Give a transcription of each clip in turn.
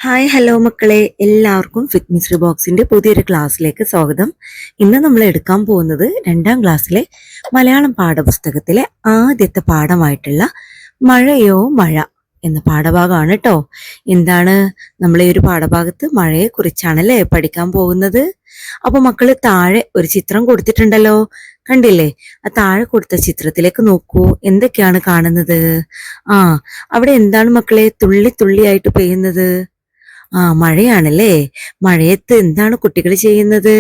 Hi hello മക്കളെ, എല്ലാവർക്കും ഫിറ്റ്മിസ്റ്ററി ബോക്സിന്റെ പുതിയൊരു ക്ലാസ്സിലേക്ക് സ്വാഗതം. ഇന്ന് നമ്മൾ എടുക്കാൻ പോകുന്നത് 2ാം ക്ലാസ്സിലെ മലയാളം പാഠപുസ്തകത്തിലെ ആദ്യത്തെ പാഠമായിട്ടുള്ള മഴയോ മഴ എന്ന പാഠഭാഗമാണ് കേട്ടോ. എന്താണ് നമ്മൾ ഈ ഒരു പാഠഭാഗത്ത് മഴയെ കുറിച്ചാണല്ലേ പഠിക്കാൻ പോകുന്നത്. അപ്പൊ മക്കള് താഴെ ഒരു ചിത്രം കൊടുത്തിട്ടുണ്ടല്ലോ, കണ്ടില്ലേ? ആ താഴെ കൊടുത്ത ചിത്രത്തിലേക്ക് നോക്കൂ, എന്തൊക്കെയാണ് കാണുന്നത്? അവിടെ എന്താണ് മക്കളെ തുള്ളി തുള്ളിയായിട്ട് പെയ്യുന്നത്? മഴയാണല്ലേ. മഴയത്ത് എന്താണ് കുട്ടികൾ ചെയ്യുന്നത്?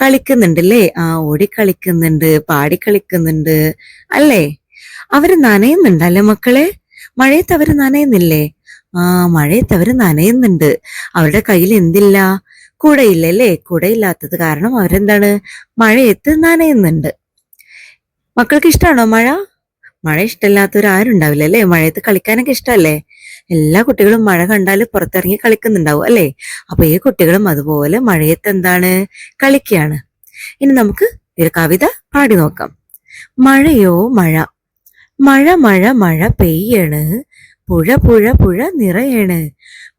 കളിക്കുന്നുണ്ടല്ലേ? ഓടിക്കളിക്കുന്നുണ്ട്, പാടിക്കളിക്കുന്നുണ്ട് അല്ലേ? അവര് നനയുന്നുണ്ടല്ലേ മക്കളെ? മഴയത്ത് അവര് നനയുന്നില്ലേ? മഴയത്ത് അവര് നനയുന്നുണ്ട്. അവരുടെ കയ്യിൽ എന്തില്ല? കുടയില്ലല്ലേ? കുടയില്ലാത്തത് കാരണം അവരെന്താണ് മഴയത്ത് നനയുന്നുണ്ട്. മക്കൾക്ക് ഇഷ്ടമാണോ മഴ? മഴ ഇഷ്ടമില്ലാത്തവരാരുണ്ടാവില്ല അല്ലേ? മഴയത്ത് കളിക്കാനൊക്കെ ഇഷ്ടമല്ലേ? എല്ലാ കുട്ടികളും മഴ കണ്ടാൽ പുറത്തിറങ്ങി കളിക്കുന്നുണ്ടാവും അല്ലേ? അപ്പൊ ഈ കുട്ടികളും അതുപോലെ മഴയത്ത് എന്താണ് കളിക്കുകയാണ്. ഇനി നമുക്ക് ഒരു കവിത പാടി നോക്കാം. മഴയോ മഴ, മഴ മഴ മഴ പെയ്യണ്, പുഴ പുഴ പുഴ നിറയണ്,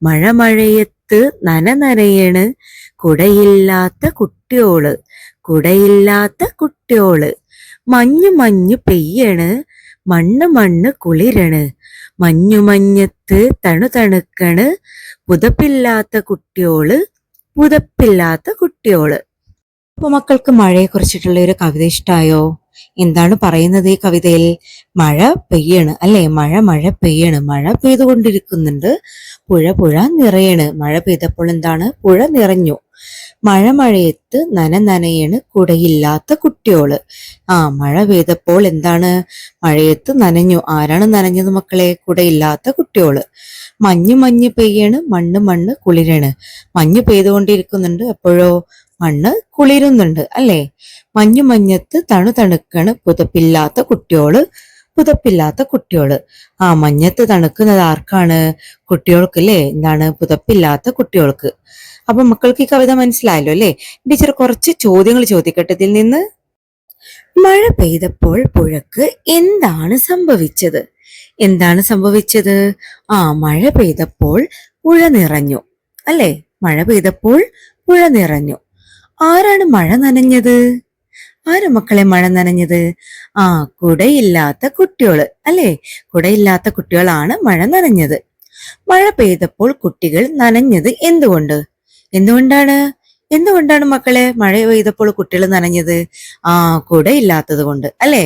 മഴ മഴയത്ത് നനയണ്, കുടയില്ലാത്ത കുട്ടിയോള്, കുടയില്ലാത്ത കുട്ടിയോള്, മഞ്ഞു മഞ്ഞു പെയ്യണ്, മണ്ണ് മണ്ണ് കുളിരണ്, മഞ്ഞു മഞ്ഞത്ത് തണുതണുക്കണ്, പുതപ്പില്ലാത്ത കുട്ടിയോള്, പുതപ്പില്ലാത്ത കുട്ടിയോള്. അപ്പൊ മക്കൾക്ക് മഴയെ കുറിച്ചിട്ടുള്ള ഒരു കവിത ഇഷ്ടായോ? എന്താണ് പറയുന്നത് ഈ കവിതയിൽ? മഴ പെയ്യണ് അല്ലെ? മഴ മഴ പെയ്യണ്, മഴ പെയ്തുകൊണ്ടിരിക്കുന്നുണ്ട്, പുഴ പുഴ നിറയണ്, മഴ പെയ്തപ്പോൾ എന്താണ് പുഴ നിറഞ്ഞു, മഴ മഴയത്ത് നനയണ്, കുടയില്ലാത്ത കുട്ടിയോള്. മഴ പെയ്തപ്പോൾ എന്താണ് മഴയത്ത് നനഞ്ഞു. ആരാണ് നനഞ്ഞത് മക്കളെ? കുടയില്ലാത്ത കുട്ടിയോള്. മഞ്ഞ് മഞ്ഞ് പെയ്യണ്, മണ്ണ് മണ്ണ് കുളിരണ്, മഞ്ഞ് പെയ്തുകൊണ്ടിരിക്കുന്നുണ്ട്, എപ്പോഴോ മണ്ണ് കുളിരുന്നുണ്ട് അല്ലേ? മഞ്ഞു മഞ്ഞത്ത് തണുക്കണ്, പുതപ്പില്ലാത്ത കുട്ടിയോള്, പുതപ്പില്ലാത്ത കുട്ടിയോള്. മഞ്ഞത്ത് തണുക്കുന്നത് ആർക്കാണ്? കുട്ടികൾക്ക് അല്ലേ? എന്താണ് പുതപ്പില്ലാത്ത കുട്ടികൾക്ക്. അപ്പൊ മക്കൾക്ക് ഈ കവിത മനസ്സിലായല്ലോ അല്ലേ? ടീച്ചർ കുറച്ച് ചോദ്യങ്ങൾ ചോദിക്കട്ടെ ഇതിൽ നിന്ന്. മഴ പെയ്തപ്പോൾ പുഴക്ക് എന്താണ് സംഭവിച്ചത്? എന്താണ് സംഭവിച്ചത്? മഴ പെയ്തപ്പോൾ പുഴ നിറഞ്ഞു അല്ലേ? മഴ പെയ്തപ്പോൾ പുഴ നിറഞ്ഞു. ആരാണ് മഴ നനഞ്ഞത്? ആരാ മക്കളെ മഴ നനഞ്ഞത്? കുടയില്ലാത്ത കുട്ടികള് അല്ലേ? കുടയില്ലാത്ത കുട്ടികളാണ് മഴ നനഞ്ഞത്. മഴ പെയ്തപ്പോൾ കുട്ടികൾ നനഞ്ഞത് എന്തുകൊണ്ട്? എന്തുകൊണ്ടാണ് മക്കളെ മഴ പെയ്തപ്പോൾ കുട്ടികൾ നനഞ്ഞത്? കുടയില്ലാത്തത് കൊണ്ട് അല്ലേ?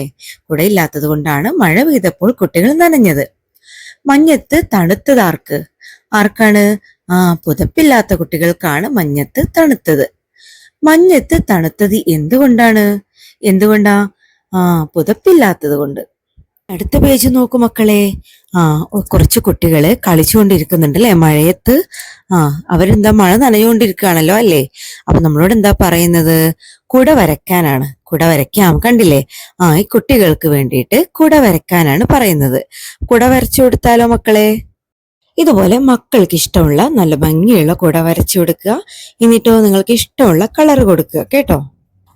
കുടയില്ലാത്തത് കൊണ്ടാണ് മഴ പെയ്തപ്പോൾ കുട്ടികൾ നനഞ്ഞത്. മഞ്ഞത്ത് തണുത്തത് ആർക്കാണ്? പുതപ്പില്ലാത്ത കുട്ടികൾക്കാണ് മഞ്ഞത്ത് തണുത്തത്. മഞ്ഞത്ത് തണുത്തത് എന്തുകൊണ്ടാ? പുതപ്പില്ലാത്തത് കൊണ്ട്. അടുത്ത പേജ് നോക്കൂ മക്കളെ. കുറച്ച് കുട്ടികള് കളിച്ചുകൊണ്ടിരിക്കുന്നുണ്ട് അല്ലെ മഴയത്ത്. അവരെന്താ മഴ നനഞ്ഞുകൊണ്ടിരിക്കുകയാണല്ലോ അല്ലേ? അപ്പൊ നമ്മളോട് എന്താ പറയുന്നത്? കുട വരയ്ക്കാനാണ്. കുട വരയ്ക്കാം, കണ്ടില്ലേ? ഈ കുട്ടികൾക്ക് വേണ്ടിയിട്ട് കുട വരയ്ക്കാനാണ് പറയുന്നത്. കുട വരച്ചു കൊടുത്താലോ മക്കളെ? ഇതുപോലെ മക്കൾക്ക് ഇഷ്ടമുള്ള നല്ല ഭംഗിയുള്ള കുട വരച്ചു കൊടുക്കുക. എന്നിട്ടോ നിങ്ങൾക്ക് ഇഷ്ടമുള്ള കളർ കൊടുക്കുക കേട്ടോ.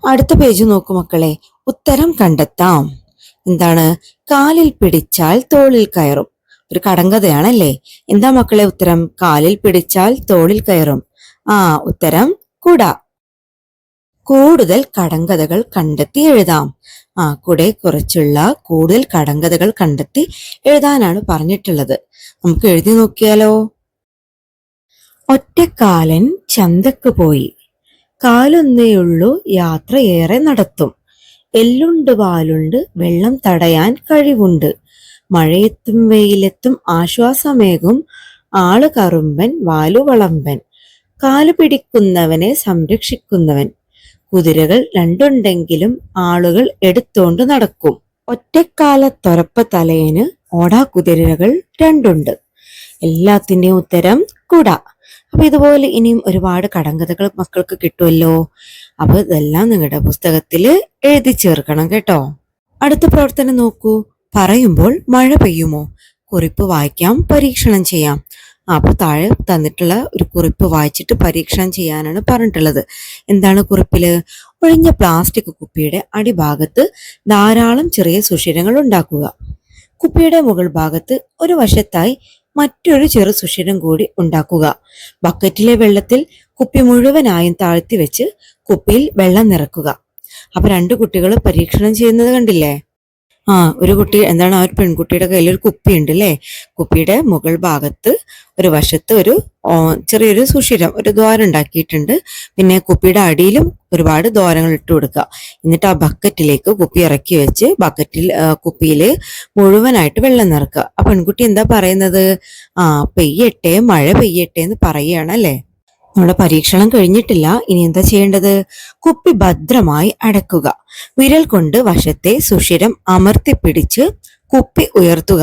അടുത്ത പേജ് നോക്കൂ മക്കളെ. ഉത്തരം കണ്ടെത്താം. എന്താണ്? കാലിൽ പിടിച്ചാൽ തോളിൽ കയറും. ഒരു കടങ്കഥയാണല്ലേ? എന്താ മക്കളെ ഉത്തരം? കാലിൽ പിടിച്ചാൽ തോളിൽ കയറും. ഉത്തരം കുട. കൂടുതൽ കടങ്കഥകൾ കണ്ടെത്തി എഴുതാം. കുടയെ കുറിച്ചുള്ള കൂടുതൽ കടങ്കഥകൾ കണ്ടെത്തി എഴുതാനാണ് പറഞ്ഞിട്ടുള്ളത്. നമുക്ക് എഴുതി നോക്കിയാലോ? ഒറ്റക്കാലൻ ചന്തക്ക് പോയി, കാലൊന്നേയുള്ളൂ യാത്ര ഏറെ നടത്തും, എല്ലുണ്ട് വാലുണ്ട് വെള്ളം തടയാൻ കഴിവുണ്ട്, മഴയത്തും വെയിലത്തും ആശ്വാസമേകും, ആള് കറുമ്പൻ വാലു വളമ്പൻ, കാലു പിടിക്കുന്നവനെ സംരക്ഷിക്കുന്നവൻ, കുതിരകൾ രണ്ടുണ്ടെങ്കിലും ആളുകൾ എടുത്തോണ്ട് നടക്കും, ഒറ്റക്കാലത്തൊരപ്പ തലയന് ഓടാ കുതിരകൾ രണ്ടുണ്ട്. എല്ലാത്തിന്റെയും ഉത്തരം കുട. അപ്പൊ ഇതുപോലെ ഇനിയും ഒരുപാട് കടങ്കഥകൾ മക്കൾക്ക് കിട്ടുമല്ലോ. അപ്പൊ ഇതെല്ലാം നിങ്ങളുടെ പുസ്തകത്തില് എഴുതി ചേർക്കണം കേട്ടോ. അടുത്ത പ്രവർത്തനം നോക്കൂ. പറയുമ്പോൾ മഴ പെയ്യുമോ? കുറിപ്പ് വായിക്കാം, പരീക്ഷണം ചെയ്യാം. അപ്പൊ താഴെ തന്നിട്ടുള്ള ഒരു കുറിപ്പ് വായിച്ചിട്ട് പരീക്ഷണം ചെയ്യാനാണ് പറഞ്ഞിട്ടുള്ളത്. എന്താണ് കുറിപ്പില്? ഒഴിഞ്ഞ പ്ലാസ്റ്റിക് കുപ്പിയുടെ അടിഭാഗത്ത് ധാരാളം ചെറിയ സുഷിരങ്ങൾ ഉണ്ടാക്കുക. കുപ്പിയുടെ മുകൾ ഭാഗത്ത് ഒരു വശത്തായി മറ്റൊരു ചെറു സുഷിരം കൂടി ഉണ്ടാക്കുക. ബക്കറ്റിലെ വെള്ളത്തിൽ കുപ്പി മുഴുവനായും താഴ്ത്തി വെച്ച് കുപ്പിയിൽ വെള്ളം നിറക്കുക. അപ്പൊ രണ്ട് കുട്ടികൾ പരീക്ഷണം ചെയ്യുന്നത് കണ്ടില്ലേ? ഒരു കുട്ടി എന്താണ്, ആ ഒരു പെൺകുട്ടിയുടെ കയ്യിൽ ഒരു കുപ്പി ഉണ്ട് അല്ലേ. കുപ്പിയുടെ മുകൾ ഭാഗത്ത് ഒരു വശത്ത് ഒരു ചെറിയൊരു സുഷിരം, ഒരു ദ്വാരം ഉണ്ടാക്കിയിട്ടുണ്ട്. പിന്നെ കുപ്പിയുടെ അടിയിലും ഒരുപാട് ദ്വാരങ്ങൾ ഇട്ട് കൊടുക്കുക. എന്നിട്ട് ആ ബക്കറ്റിലേക്ക് കുപ്പി ഇറക്കി വെച്ച് കുപ്പിയിൽ മുഴുവനായിട്ട് വെള്ളം നിറക്കുക. ആ പെൺകുട്ടി എന്താ പറയുന്നത്? പെയ്യട്ടെ, മഴ പെയ്യട്ടെ എന്ന് പറയുകയാണ് അല്ലേ. നമ്മുടെ പരീക്ഷണം കഴിഞ്ഞിട്ടില്ല. ഇനി എന്താ ചെയ്യേണ്ടത്? കുപ്പി ഭദ്രമായി അടക്കുക. വിരൽ കൊണ്ട് വശത്തെ സുഷിരം അമർത്തിപ്പിടിച്ച് കുപ്പി ഉയർത്തുക.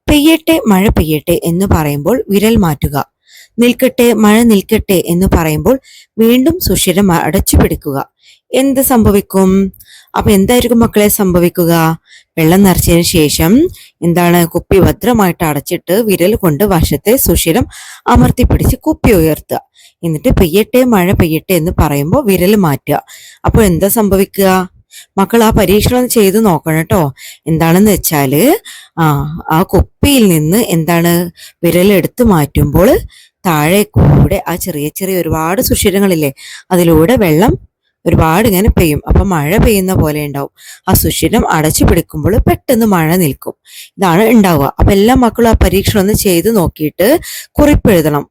പെയ്യട്ടെ, മഴ പെയ്യട്ടെ എന്ന് പറയുമ്പോൾ വിരൽ മാറ്റുക. നിൽക്കട്ടെ, മഴ നിൽക്കട്ടെ എന്ന് പറയുമ്പോൾ വീണ്ടും സുഷിരം അടച്ചു പിടിക്കുക. എന്ത് സംഭവിക്കും? അപ്പൊ എന്തായിരിക്കും മക്കളെ സംഭവിക്കുക? വെള്ളം നിറച്ചതിന് ശേഷം എന്താണ്, കുപ്പി ഭദ്രമായിട്ട് അടച്ചിട്ട് വിരൽ കൊണ്ട് വശത്തെ സുഷിരം അമർത്തിപ്പിടിച്ച് കുപ്പി ഉയർത്തുക. എന്നിട്ട് പെയ്യട്ടെ, മഴ പെയ്യട്ടെ എന്ന് പറയുമ്പോൾ വിരൽ മാറ്റുക. അപ്പോൾ എന്താ സംഭവിക്കുക? മക്കൾ ആ പരീക്ഷണം ചെയ്ത് നോക്കണം കേട്ടോ. എന്താണെന്ന് വെച്ചാല് ആ കുപ്പിയിൽ നിന്ന് എന്താണ്, വിരൽ എടുത്തു മാറ്റുമ്പോൾ താഴെ കൂടെ ആ ചെറിയ ചെറിയ ഒരുപാട് സുഷിരങ്ങളില്ലേ, അതിലൂടെ വെള്ളം ഒരുപാട് ഇങ്ങനെ പെയ്യും. അപ്പൊ മഴ പെയ്യുന്ന പോലെ ഉണ്ടാവും. ആ സുഷിരം അടച്ചു പിടിക്കുമ്പോൾ പെട്ടെന്ന് മഴ നിൽക്കും. ഇതാണ് ഉണ്ടാവുക. അപ്പൊ എല്ലാ മക്കളും ആ പരീക്ഷണം ഒന്ന് ചെയ്ത് നോക്കിയിട്ട് കുറിപ്പ് എഴുതണം.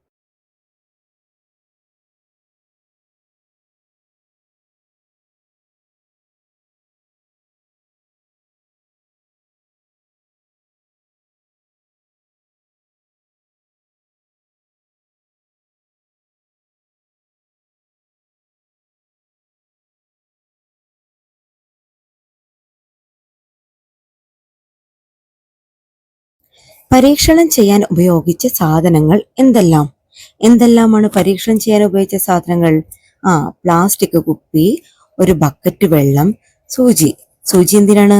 പരീക്ഷണം ചെയ്യാൻ ഉപയോഗിച്ച സാധനങ്ങൾ എന്തെല്ലാം? എന്തെല്ലാമാണ് പരീക്ഷണം ചെയ്യാൻ ഉപയോഗിച്ച സാധനങ്ങൾ? പ്ലാസ്റ്റിക് കുപ്പി, ഒരു ബക്കറ്റ് വെള്ളം, സൂചി. സൂചി എന്തിനാണ്?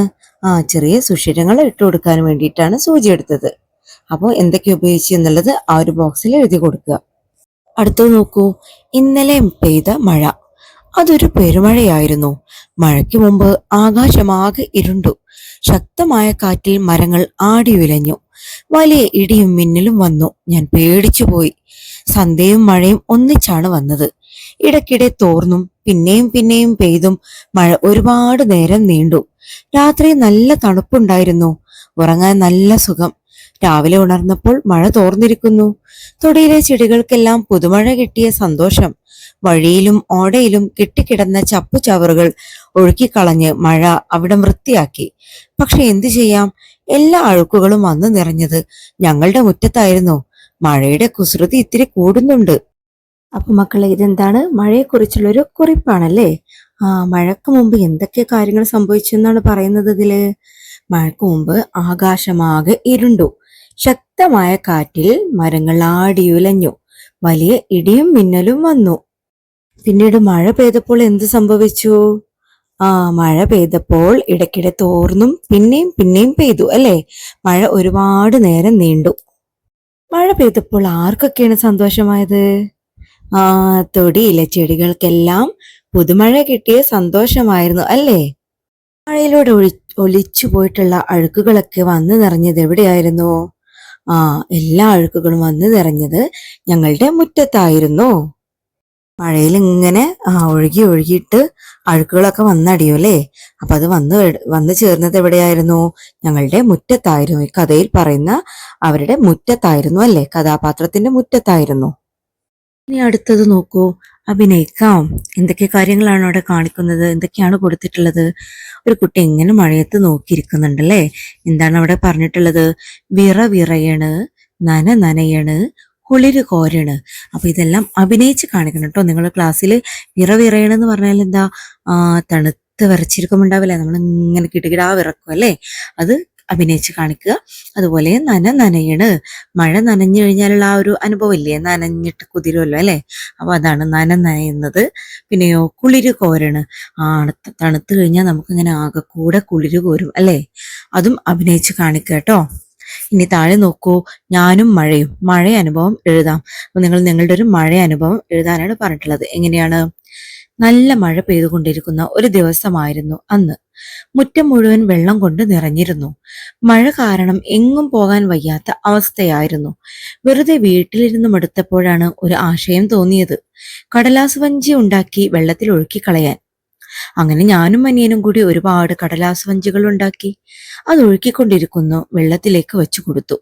ചെറിയ സുഷിരങ്ങൾ ഇട്ട് കൊടുക്കാൻ വേണ്ടിയിട്ടാണ് സൂചി എടുത്തത്. അപ്പോൾ എന്തൊക്കെ ഉപയോഗിച്ചു എന്നുള്ളത് ആ ഒരു ബോക്സിൽ എഴുതി കൊടുക്കുക. അടുത്തത് നോക്കൂ. ഇന്നലെ പെയ്ത മഴ. അതൊരു പെരുമഴയായിരുന്നു. മഴയ്ക്ക് മുമ്പ് ആകാശമാകെ ഇരുണ്ടു. ശക്തമായ കാറ്റിൽ മരങ്ങൾ ആടിയുലഞ്ഞു. വലിയ ഇടിയും മിന്നലും വന്നു. ഞാൻ പേടിച്ചുപോയി. സന്ധ്യയും മഴയും ഒന്നിച്ചാണ് വന്നത്. ഇടയ്ക്കിടെ തോർന്നും പിന്നെയും പിന്നെയും പെയ്തും മഴ ഒരുപാട് നേരം നീണ്ടു. രാത്രി നല്ല തണുപ്പുണ്ടായിരുന്നു. ഉറങ്ങാൻ നല്ല സുഖം. രാവിലെ ഉണർന്നപ്പോൾ മഴ തോർന്നിരിക്കുന്നു. തൊടിയിലെ ചെടികൾക്കെല്ലാം പുതുമഴ കിട്ടിയ സന്തോഷം. വഴിയിലും ഓടയിലും കെട്ടിക്കിടന്ന ചപ്പുചവറുകൾ ഒഴുക്കിക്കളഞ്ഞ് മഴ അവിടം വൃത്തിയാക്കി. പക്ഷെ എന്തു ചെയ്യാം, എല്ലാ അഴുക്കുകളും വന്നു നിറഞ്ഞത് ഞങ്ങളുടെ മുറ്റത്തായിരുന്നു. മഴയുടെ കുസൃതി ഇത്തിരി കൂടുന്നുണ്ട്. അപ്പൊ മക്കളെ, ഇതെന്താണ്? മഴയെക്കുറിച്ചുള്ളൊരു കുറിപ്പാണല്ലേ. മഴക്ക് മുമ്പ് എന്തൊക്കെ കാര്യങ്ങൾ സംഭവിച്ചു എന്നാണ് പറയുന്നത് ഇതില്. മഴക്ക് മുമ്പ് ആകാശമാകെ ഇരുണ്ടു. ശക്തമായ കാറ്റിൽ മരങ്ങൾ ആടിയുലഞ്ഞു. വലിയ ഇടിയും മിന്നലും വന്നു. പിന്നീട് മഴ പെയ്തപ്പോൾ എന്ത് സംഭവിച്ചു? മഴ പെയ്തപ്പോൾ ഇടയ്ക്കിടെ തോർന്നും പിന്നെയും പിന്നെയും പെയ്തു അല്ലേ. മഴ ഒരുപാട് നേരം നീണ്ടു. മഴ പെയ്തപ്പോൾ ആർക്കൊക്കെയാണ് സന്തോഷമായത്? തൊടിയിലെ ചെടികൾക്കെല്ലാം പുതുമഴ കിട്ടിയ സന്തോഷമായിരുന്നു അല്ലേ. മഴയിലൂടെ ഒലിച്ചു പോയിട്ടുള്ള അഴുക്കുകളൊക്കെ വന്നു നിറഞ്ഞത് എവിടെയായിരുന്നു? എല്ലാ അഴുക്കുകളും വന്നു നിറഞ്ഞത് ഞങ്ങളുടെ മുറ്റത്തായിരുന്നു. മഴയിൽ ഇങ്ങനെ ഒഴുകി ഒഴുകിയിട്ട് അഴുക്കുകളൊക്കെ വന്നടിയും അല്ലേ. അപ്പൊ അത് വന്നു ചേർന്നത് എവിടെയായിരുന്നു? ഞങ്ങളുടെ മുറ്റത്തായിരുന്നു. ഈ കഥയിൽ പറയുന്ന അവരുടെ മുറ്റത്തായിരുന്നു അല്ലേ, കഥാപാത്രത്തിന്റെ മുറ്റത്തായിരുന്നു. ഇനി അടുത്തത് നോക്കൂ. അഭിനയിക്കാം. എന്തൊക്കെ കാര്യങ്ങളാണ് അവിടെ കാണിക്കുന്നത്? എന്തൊക്കെയാണ് കൊടുത്തിട്ടുള്ളത്? ഒരു കുട്ടി എങ്ങനെ മഴയത്ത് നോക്കിയിരിക്കുന്നുണ്ടല്ലേ. എന്താണ് അവിടെ പറഞ്ഞിട്ടുള്ളത്? വിറയണ്, നനയണ്, കുളിര് കോരണ്. അപ്പൊ ഇതെല്ലാം അഭിനയിച്ച് കാണിക്കണം കേട്ടോ. നിങ്ങൾ ക്ലാസ്സിൽ വിറയണെന്ന് പറഞ്ഞാൽ എന്താ? തണുത്ത് വിറച്ചിരിക്കുമുണ്ടാവില്ലേ, നമ്മൾ ഇങ്ങനെ കിടുകിടാ വിറക്കും അല്ലേ, അത് അഭിനയിച്ച് കാണിക്കുക. അതുപോലെ നനയണ്, മഴ നനഞ്ഞു കഴിഞ്ഞാലുള്ള ആ ഒരു അനുഭവം ഇല്ലേ, നനഞ്ഞിട്ട് കുതിരുമല്ലോ അല്ലെ. അപ്പൊ അതാണ് നനയുന്നത്. പിന്നെയോ കുളിര് കോരണ്, തണുത്ത് കഴിഞ്ഞാൽ നമുക്ക് ഇങ്ങനെ ആകെ കൂടെ കുളിര് കോരും അല്ലെ. അതും അഭിനയിച്ച് കാണിക്കുക കേട്ടോ. ഇനി താഴെ നോക്കൂ. ഞാനും മഴയും. മഴ അനുഭവം എഴുതാം. അപ്പൊ നിങ്ങൾ നിങ്ങളുടെ ഒരു മഴ അനുഭവം എഴുതാനാണ് പറഞ്ഞിട്ടുള്ളത്. എങ്ങനെയാണ്? നല്ല മഴ പെയ്തുകൊണ്ടിരിക്കുന്ന ഒരു ദിവസമായിരുന്നു അന്ന്. മുറ്റം മുഴുവൻ വെള്ളം കൊണ്ട് നിറഞ്ഞിരുന്നു. മഴ കാരണം എങ്ങും പോകാൻ വയ്യാത്ത അവസ്ഥയായിരുന്നു. വെറുതെ വീട്ടിലിരുന്ന് മടുത്തപ്പോഴാണ് ഒരു ആശയം തോന്നിയത്. കടലാസ് വഞ്ചി ഉണ്ടാക്കി വെള്ളത്തിൽ ഒഴുക്കി കളയാൻ. അങ്ങനെ ഞാനും അനിയനും കൂടി ഒരുപാട് കടലാസ് വഞ്ചികൾ ഉണ്ടാക്കി. അത് ഒഴുക്കിക്കൊണ്ടിരിക്കുന്നു വെള്ളത്തിലേക്ക് വെച്ചു കൊടുത്തു.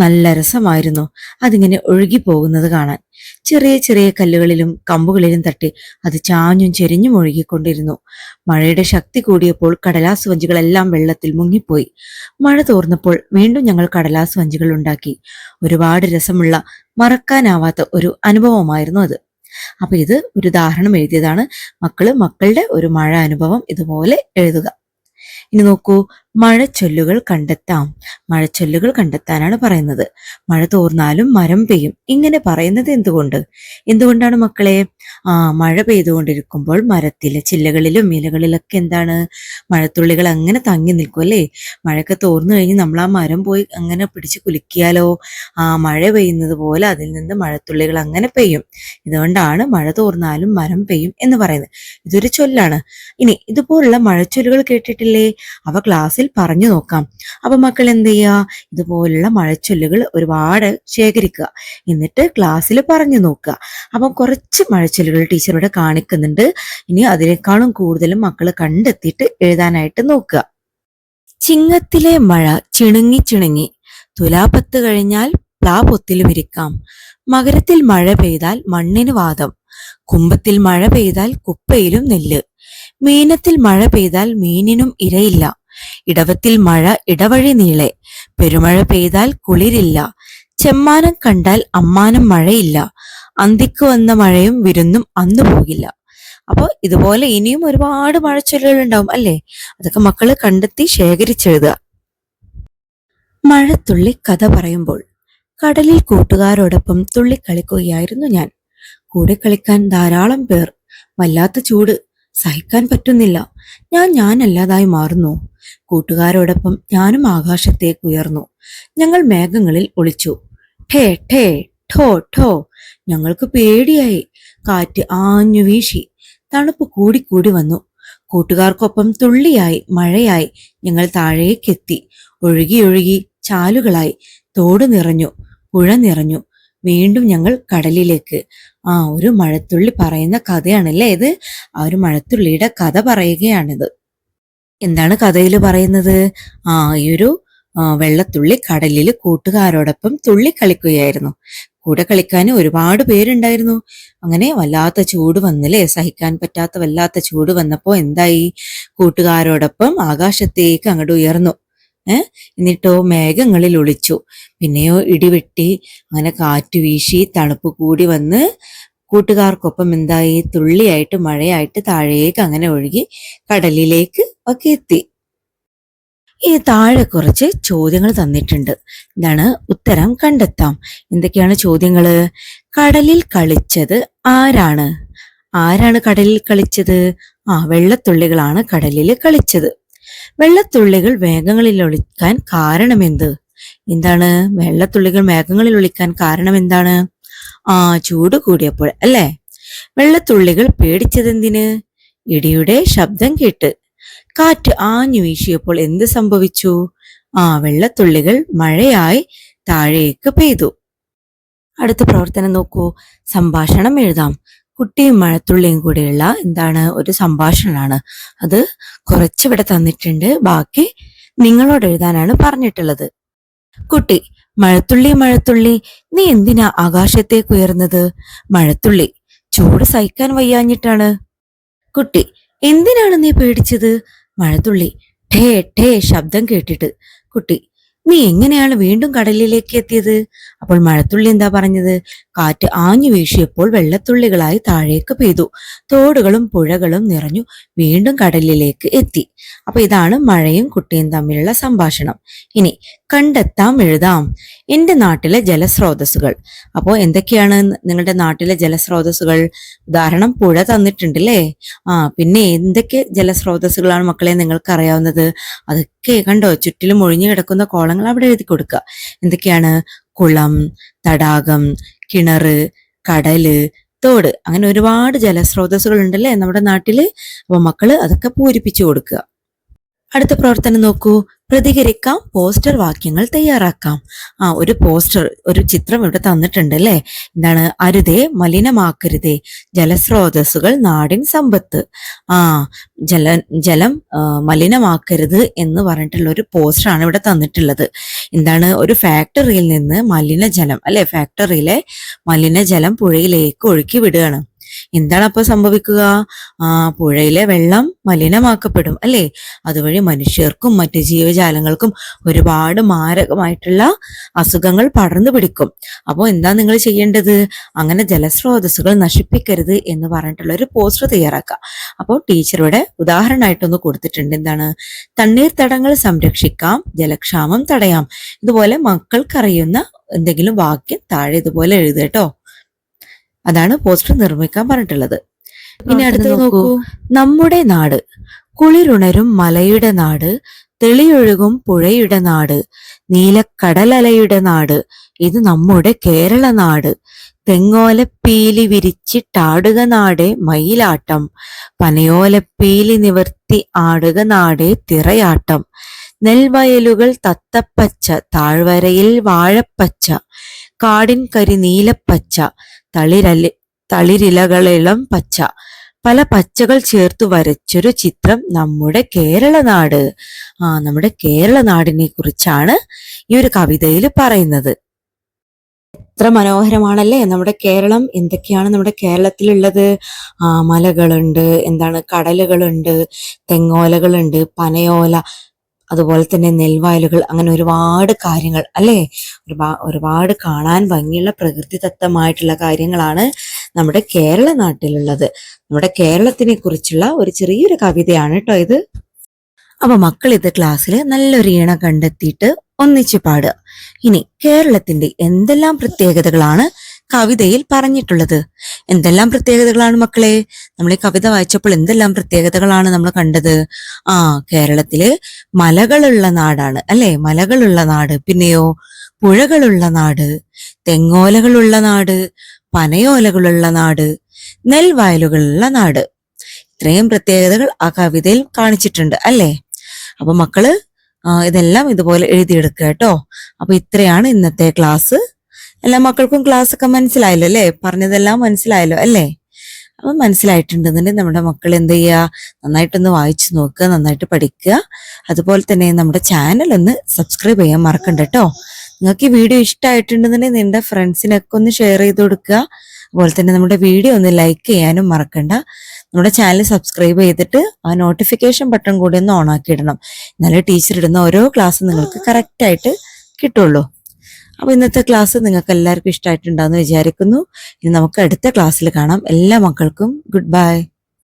നല്ല രസമായിരുന്നു അതിങ്ങനെ ഒഴുകി പോകുന്നത് കാണാൻ. ചെറിയ ചെറിയ കല്ലുകളിലും കമ്പുകളിലും തട്ടി അത് ചാഞ്ഞും ചെരിഞ്ഞും ഒഴുകിക്കൊണ്ടിരുന്നു. മഴയുടെ ശക്തി കൂടിയപ്പോൾ കടലാസ് വഞ്ചികളെല്ലാം വെള്ളത്തിൽ മുങ്ങിപ്പോയി. മഴ തോർന്നപ്പോൾ വീണ്ടും ഞങ്ങൾ കടലാസ് വഞ്ചികൾ ഉണ്ടാക്കി. ഒരുപാട് രസമുള്ള, മറക്കാനാവാത്ത ഒരു അനുഭവമായിരുന്നു അത്. അപ്പൊ ഇത് ഒരു ഉദാഹരണം എഴുതിയതാണ്. മക്കളുടെ ഒരു മഴ അനുഭവം ഇതുപോലെ എഴുതുക. ഇനി നോക്കൂ, മഴച്ചൊല്ലുകൾ കണ്ടെത്താം. മഴച്ചൊല്ലുകൾ കണ്ടെത്താനാണ് പറയുന്നത്. മഴ തോർന്നാലും മരം പെയ്യും, ഇങ്ങനെ പറയുന്നത് എന്തുകൊണ്ടാണ് മക്കളെ? മഴ പെയ്തുകൊണ്ടിരിക്കുമ്പോൾ മരത്തിലെ ചില്ലകളിലും ഇലകളിലൊക്കെ എന്താണ്, മഴത്തുള്ളികൾ അങ്ങനെ തങ്ങി നിൽക്കും അല്ലേ? മഴയൊക്കെ തോർന്നു കഴിഞ്ഞ് നമ്മൾ ആ മരം പോയി അങ്ങനെ പിടിച്ച് കുലുക്കിയാലോ, മഴ പെയ്യുന്നത് പോലെ അതിൽ നിന്ന് മഴത്തുള്ളികൾ അങ്ങനെ പെയ്യും. ഇതുകൊണ്ടാണ് മഴ തോർന്നാലും മരം പെയ്യും എന്ന് പറയുന്നത്. ഇതൊരു ചൊല്ലാണ്. ഇനി ഇതുപോലുള്ള മഴച്ചൊല്ലുകൾ കേട്ടിട്ടില്ലേ? അവ ക്ലാസ്സിൽ പറഞ്ഞു നോക്കാം. അപ്പൊ മക്കൾ എന്ത് ചെയ്യുക? ഇതുപോലുള്ള മഴച്ചൊല്ലുകൾ ഒരുപാട് ശേഖരിക്കുക, എന്നിട്ട് ക്ലാസ്സിൽ പറഞ്ഞു നോക്കുക. അപ്പം കുറച്ച് മഴച്ചൊല്ലുകൾ ടീച്ചറോട് കാണിക്കുന്നുണ്ട്. ഇനി അതിനേക്കാളും കൂടുതലും മക്കൾ കണ്ടെത്തിയിട്ട് എഴുതാനായിട്ട് നോക്കുക. ചിങ്ങത്തിലെ മഴ ചിണുങ്ങി ചിണുങ്ങി, തുലാപത്ത് കഴിഞ്ഞാൽ പ്ലാപൊത്തിലും ഇരിക്കാം. മകരത്തിൽ മഴ പെയ്താൽ മണ്ണിന് വാദം, കുംഭത്തിൽ മഴ പെയ്താൽ കുപ്പയിലും നെല്ല്. മീനത്തിൽ മഴ പെയ്താൽ മീനിനും ഇരയില്ല. ഇടവത്തിൽ മഴ ഇടവഴി നീളെ, പെരുമഴ പെയ്താൽ കുളിരില്ല. ചെമ്മാനം കണ്ടാൽ അമ്മാനം മഴയില്ല. അന്തിക്ക് വന്ന മഴയും വിരുന്നും അന്നു പോകില്ല. അപ്പൊ ഇതുപോലെ ഇനിയും ഒരുപാട് മഴച്ചൊല്ലുകൾ ഉണ്ടാവും അല്ലേ? അതൊക്കെ മക്കള് കണ്ടെത്തി ശേഖരിച്ചെഴുതുക. മഴത്തുള്ളി കഥ പറയുമ്പോൾ. കടലിൽ കൂട്ടുകാരോടൊപ്പം തുള്ളിക്കളിക്കുകയായിരുന്നു ഞാൻ. കൂടെ കളിക്കാൻ ധാരാളം പേർ. വല്ലാത്ത ചൂട്, സഹിക്കാൻ പറ്റുന്നില്ല. ഞാനല്ലാതായി മാറുന്നു. കൂട്ടുകാരോടൊപ്പം ഞാനും ആകാശത്തേക്ക് ഉയർന്നു. ഞങ്ങൾ മേഘങ്ങളിൽ ഒളിച്ചു. ഠേ ഠേ ഠോ ഠോ. ഞങ്ങൾക്ക് പേടിയായി. കാറ്റ് ആഞ്ഞു വീശി. തണുപ്പ് കൂടിക്കൂടി വന്നു. കൂട്ടുകാർക്കൊപ്പം തുള്ളിയായി മഴയായി ഞങ്ങൾ താഴേക്കെത്തി. ഒഴുകി ഒഴുകി ചാലുകളായി. തോട് നിറഞ്ഞു, പുഴ നിറഞ്ഞു. വീണ്ടും ഞങ്ങൾ കടലിലേക്ക്. ഒരു മഴത്തുള്ളി പറയുന്ന കഥയാണല്ലേ ഇത്? ആ ഒരു മഴത്തുള്ളിയുടെ കഥ പറയുകയാണിത്. എന്താണ് കഥയിൽ പറയുന്നത്? ഈ ഒരു വെള്ളത്തുള്ളി കടലിൽ കൂട്ടുകാരോടൊപ്പം തുള്ളി കളിക്കുകയായിരുന്നു. കൂടെ കളിക്കാൻ ഒരുപാട് പേരുണ്ടായിരുന്നു. അങ്ങനെ വല്ലാത്ത ചൂട് വന്നില്ലേ, സഹിക്കാൻ പറ്റാത്ത വല്ലാത്ത ചൂട് വന്നപ്പോ എന്തായി? കൂട്ടുകാരോടൊപ്പം ആകാശത്തേക്ക് അങ്ങോട്ട് ഉയർന്നു. എന്നിട്ടോ മേഘങ്ങളിൽ ഒളിച്ചു. പിന്നെയോ ഇടിവെട്ടി, അങ്ങനെ കാറ്റ് വീശി തണുപ്പ് കൂടി വന്ന് കൂട്ടുകാർക്കൊപ്പം എന്തായി? തുള്ളിയായിട്ട് മഴയായിട്ട് താഴേക്ക് അങ്ങനെ ഒഴുകി കടലിലേക്ക് ഒക്കെ എത്തി. ഈ താഴെ കുറച്ച് ചോദ്യങ്ങൾ തന്നിട്ടുണ്ട്. എന്താണ്? ഉത്തരം കണ്ടെത്താം. എന്തൊക്കെയാണ് ചോദ്യങ്ങള്? കടലിൽ കളിച്ചത് ആരാണ്? ആരാണ് കടലിൽ കളിച്ചത്? വെള്ളത്തുള്ളികളാണ് കടലിൽ കളിച്ചത്. വെള്ളത്തുള്ളികൾ മേഘങ്ങളിൽ ഒളിക്കാൻ കാരണമെന്ത്? എന്താണ് വെള്ളത്തുള്ളികൾ മേഘങ്ങളിൽ ഒളിക്കാൻ കാരണം എന്താണ്? ചൂട് കൂടിയപ്പോൾ അല്ലേ? വെള്ളത്തുള്ളികൾ പേടിച്ചതെന്തിന്? ഇടിയുടെ ശബ്ദം കേട്ട്. കാറ്റ് ആഞ്ഞു വീശിയപ്പോൾ എന്ത് സംഭവിച്ചു? വെള്ളത്തുള്ളികൾ മഴയായി താഴേക്ക് പെയ്തു. അടുത്ത പ്രവർത്തനം നോക്കൂ. സംഭാഷണം എഴുതാം. കുട്ടിയും മഴത്തുള്ളിയും കൂടെയുള്ള എന്താണ് ഒരു സംഭാഷണമാണ്. അത് കുറച്ചിവിടെ തന്നിട്ടുണ്ട്. ബാക്കി നിങ്ങളോട് എഴുതാനാണ് പറഞ്ഞിട്ടുള്ളത്. കുട്ടി: മഴത്തുള്ളി മഴത്തുള്ളി, നീ എന്തിനാ ആകാശത്തേക്ക് ഉയർന്നത്? മഴത്തുള്ളി: ചൂട് സഹിക്കാൻ വയ്യാഞ്ഞിട്ടാണ്. കുട്ടി: എന്തിനാണ് നീ പേടിച്ചത്? മഴത്തുള്ളി: ഠേ ഠേ ശബ്ദം കേട്ടിട്ട്. കുട്ടി: നീ എങ്ങനെയാണ് വീണ്ടും കടലിലേക്ക് എത്തിയത്? അപ്പോൾ മഴത്തുള്ളി എന്താ പറഞ്ഞത്? കാറ്റ് ആഞ്ഞു വീശിയപ്പോൾ വെള്ളത്തുള്ളികളായി താഴേക്ക് പെയ്തു. തോടുകളും പുഴകളും നിറഞ്ഞു വീണ്ടും കടലിലേക്ക് എത്തി. അപ്പൊ ഇതാണ് മഴയും കുട്ടിയും തമ്മിലുള്ള സംഭാഷണം. ഇനി കണ്ടെത്താം, എഴുതാം. എന്റെ നാട്ടിലെ ജലസ്രോതസ്സുകൾ. അപ്പോൾ എന്തൊക്കെയാണ് നിങ്ങളുടെ നാട്ടിലെ ജലസ്രോതസ്സുകൾ? ഉദാഹരണം പുഴ തന്നിട്ടുണ്ടല്ലേ? പിന്നെ എന്തൊക്കെ ജലസ്രോതസ്സുകളാണ് മക്കളെ നിങ്ങൾക്ക് അറിയാവുന്നത്? അതൊക്കെ കണ്ടോ, ചുറ്റിലും ഒഴിഞ്ഞു കിടക്കുന്ന കോളങ്ങൾ അവിടെ എഴുതി കൊടുക്കുക. എന്തൊക്കെയാണ്? കുളം, തടാകം, കിണറ്, കടല്, തോട്, അങ്ങനെ ഒരുപാട് ജലസ്രോതസ്സുകൾ ഉണ്ടല്ലേ നമ്മുടെ നാട്ടില്. അപ്പൊ മക്കള് അതൊക്കെ പൂരിപ്പിച്ചു കൊടുക്കുക. അടുത്ത പ്രവർത്തനം നോക്കൂ. പ്രതികരിക്കാം, പോസ്റ്റർ വാക്യങ്ങൾ തയ്യാറാക്കാം. ഒരു പോസ്റ്റർ, ഒരു ചിത്രം ഇവിടെ തന്നിട്ടുണ്ട് അല്ലേ. എന്താണ്? അരുതേ, മലിനമാക്കരുതേ, ജലസ്രോതസ്സുകൾ നാടിൻ സമ്പത്ത്. ആ ജലം മലിനമാക്കരുത് എന്ന് പറഞ്ഞിട്ടുള്ള ഒരു പോസ്റ്ററാണ് ഇവിടെ തന്നിട്ടുള്ളത്. എന്താണ്? ഒരു ഫാക്ടറിയിൽ നിന്ന് മലിനജലം അല്ലെ, ഫാക്ടറിയിലെ മലിനജലം പുഴയിലേക്ക് ഒഴുക്കി വിടുകയാണ്. എന്താണ് അപ്പൊ സംഭവിക്കുക? പുഴയിലെ വെള്ളം മലിനമാക്കപ്പെടും അല്ലെ. അതുവഴി മനുഷ്യർക്കും മറ്റ് ജീവജാലങ്ങൾക്കും ഒരുപാട് മാരകമായിട്ടുള്ള അസുഖങ്ങൾ പടർന്നു പിടിക്കും. അപ്പോൾ എന്താ നിങ്ങൾ ചെയ്യേണ്ടത്? അങ്ങനെ ജലസ്രോതസ്സുകൾ നശിപ്പിക്കരുത് എന്ന് പറഞ്ഞിട്ടുള്ള ഒരു പോസ്റ്റർ തയ്യാറാക്കുക. അപ്പോൾ ടീച്ചർ ഇവിടെ ഉദാഹരണമായിട്ടൊന്ന് കൊടുത്തിട്ടുണ്ട്. എന്താണ്? തണ്ണീർത്തടങ്ങൾ സംരക്ഷിക്കാം, ജലക്ഷാമം തടയാം. ഇതുപോലെ മക്കൾക്കറിയുന്ന എന്തെങ്കിലും വാക്യം താഴെ ഇതുപോലെ എഴുതുക കേട്ടോ. അതാണ് പോസ്റ്റർ നിർമ്മിക്കാൻ പറഞ്ഞിട്ടുള്ളത്. ഇനി അടുത്തത് നോക്കൂ. നമ്മുടെ നാട്, കുളിരുണരും മലയുടെ നാട്, തെളിയൊഴുകും പുഴയുടെ നാട്, നീലക്കടലലയുടെ നാട്, ഇത് നമ്മുടെ കേരള നാട്. തെങ്ങോലപ്പീലി വിരിച്ചിട്ടാടുക നാടേ മയിലാട്ടം, പനയോലപ്പീലി നിവർത്തി ആടുക നാടേ തിറയാട്ടം. നെൽവയലുകൾ തത്തപ്പച്ച, താഴ്വരയിൽ വാഴപ്പച്ച, കാടിൻ കരി നീലപ്പച്ച, തളിരിലകളിളം പച്ച, പല പച്ചകൾ ചേർത്തു വരച്ചൊരു ചിത്രം നമ്മുടെ കേരള നാട്. നമ്മുടെ കേരള നാടിനെ കുറിച്ചാണ് ഈ ഒരു കവിതയിൽ പറയുന്നത്. എത്ര മനോഹരമാണല്ലേ നമ്മുടെ കേരളം. എന്തൊക്കെയാണ് നമ്മുടെ കേരളത്തിലുള്ളത്? മലകളുണ്ട്, എന്താണ്, കടലുകളുണ്ട്, തെങ്ങോലകളുണ്ട്, പനയോല, അതുപോലെ തന്നെ നെൽവയലുകൾ, അങ്ങനെ ഒരുപാട് കാര്യങ്ങൾ അല്ലേ. ഒരുപാട് കാണാൻ ഭംഗിയുള്ള പ്രകൃതിദത്തമായിട്ടുള്ള കാര്യങ്ങളാണ് നമ്മുടെ കേരള നാട്ടിലുള്ളത്. നമ്മുടെ കേരളത്തിനെ കുറിച്ചുള്ള ഒരു ചെറിയൊരു കവിതയാണ് കേട്ടോ ഇത്. അപ്പൊ മക്കൾ ഇത് ക്ലാസ്സിൽ നല്ലൊരു ഈണ കണ്ടെത്തിയിട്ട് ഒന്നിച്ചു പാടുക. ഇനി കേരളത്തിന്റെ എന്തെല്ലാം പ്രത്യേകതകളാണ് കവിതയിൽ പറഞ്ഞിട്ടുള്ളത്? എന്തെല്ലാം പ്രത്യേകതകളാണ് മക്കളെ? നമ്മൾ ഈ കവിത വായിച്ചപ്പോൾ എന്തെല്ലാം പ്രത്യേകതകളാണ് നമ്മൾ കണ്ടത്? കേരളത്തില് മലകളുള്ള നാടാണ് അല്ലെ, മലകളുള്ള നാട്. പിന്നെയോ പുഴകളുള്ള നാട്, തെങ്ങോലകളുള്ള നാട്, പനയോലകളുള്ള നാട്, നെൽവയലുകളുള്ള നാട്. ഇത്രയും പ്രത്യേകതകൾ ആ കവിതയിൽ കാണിച്ചിട്ടുണ്ട് അല്ലേ. അപ്പൊ മക്കള് ഇതെല്ലാം ഇതുപോലെ എഴുതിയെടുക്കുക കേട്ടോ. അപ്പൊ ഇത്രയാണ് ഇന്നത്തെ ക്ലാസ്. എല്ലാ മക്കൾക്കും ക്ലാസ് ഒക്കെ മനസ്സിലായല്ലോ അല്ലേ? പറഞ്ഞതെല്ലാം മനസ്സിലായല്ലോ അല്ലേ? അപ്പൊ മനസ്സിലായിട്ടുണ്ടെന്നുണ്ടെങ്കിൽ നമ്മുടെ മക്കൾ എന്ത് ചെയ്യുക? നന്നായിട്ടൊന്ന് വായിച്ചു നോക്കുക, നന്നായിട്ട് പഠിക്കുക. അതുപോലെ തന്നെ നമ്മുടെ ചാനൽ ഒന്ന് സബ്സ്ക്രൈബ് ചെയ്യാൻ മറക്കണ്ട കേട്ടോ. നിങ്ങൾക്ക് ഈ വീഡിയോ ഇഷ്ടമായിട്ടുണ്ടെന്നുണ്ടെങ്കിൽ നിങ്ങളുടെ ഫ്രണ്ട്സിനൊക്കെ ഒന്ന് ഷെയർ ചെയ്ത് കൊടുക്കുക. അതുപോലെ തന്നെ നമ്മുടെ വീഡിയോ ഒന്ന് ലൈക്ക് ചെയ്യാനും മറക്കണ്ട. നമ്മുടെ ചാനൽ സബ്സ്ക്രൈബ് ചെയ്തിട്ട് ആ നോട്ടിഫിക്കേഷൻ ബട്ടൺ കൂടി ഒന്ന് ഓൺ ആക്കി ഇടണം. എന്നാലേ ടീച്ചർ ഇടുന്ന ഓരോ ക്ലാസ്സും നിങ്ങൾക്ക് കറക്റ്റ് ആയിട്ട് കിട്ടുള്ളൂ. അപ്പൊ ഇന്നത്തെ ക്ലാസ് നിങ്ങൾക്ക് എല്ലാവർക്കും ഇഷ്ടമായിട്ടുണ്ടാവുമെന്ന് വിചാരിക്കുന്നു. ഇനി നമുക്ക് അടുത്ത ക്ലാസ്സിൽ കാണാം. എല്ലാ മക്കൾക്കും ഗുഡ് ബൈ.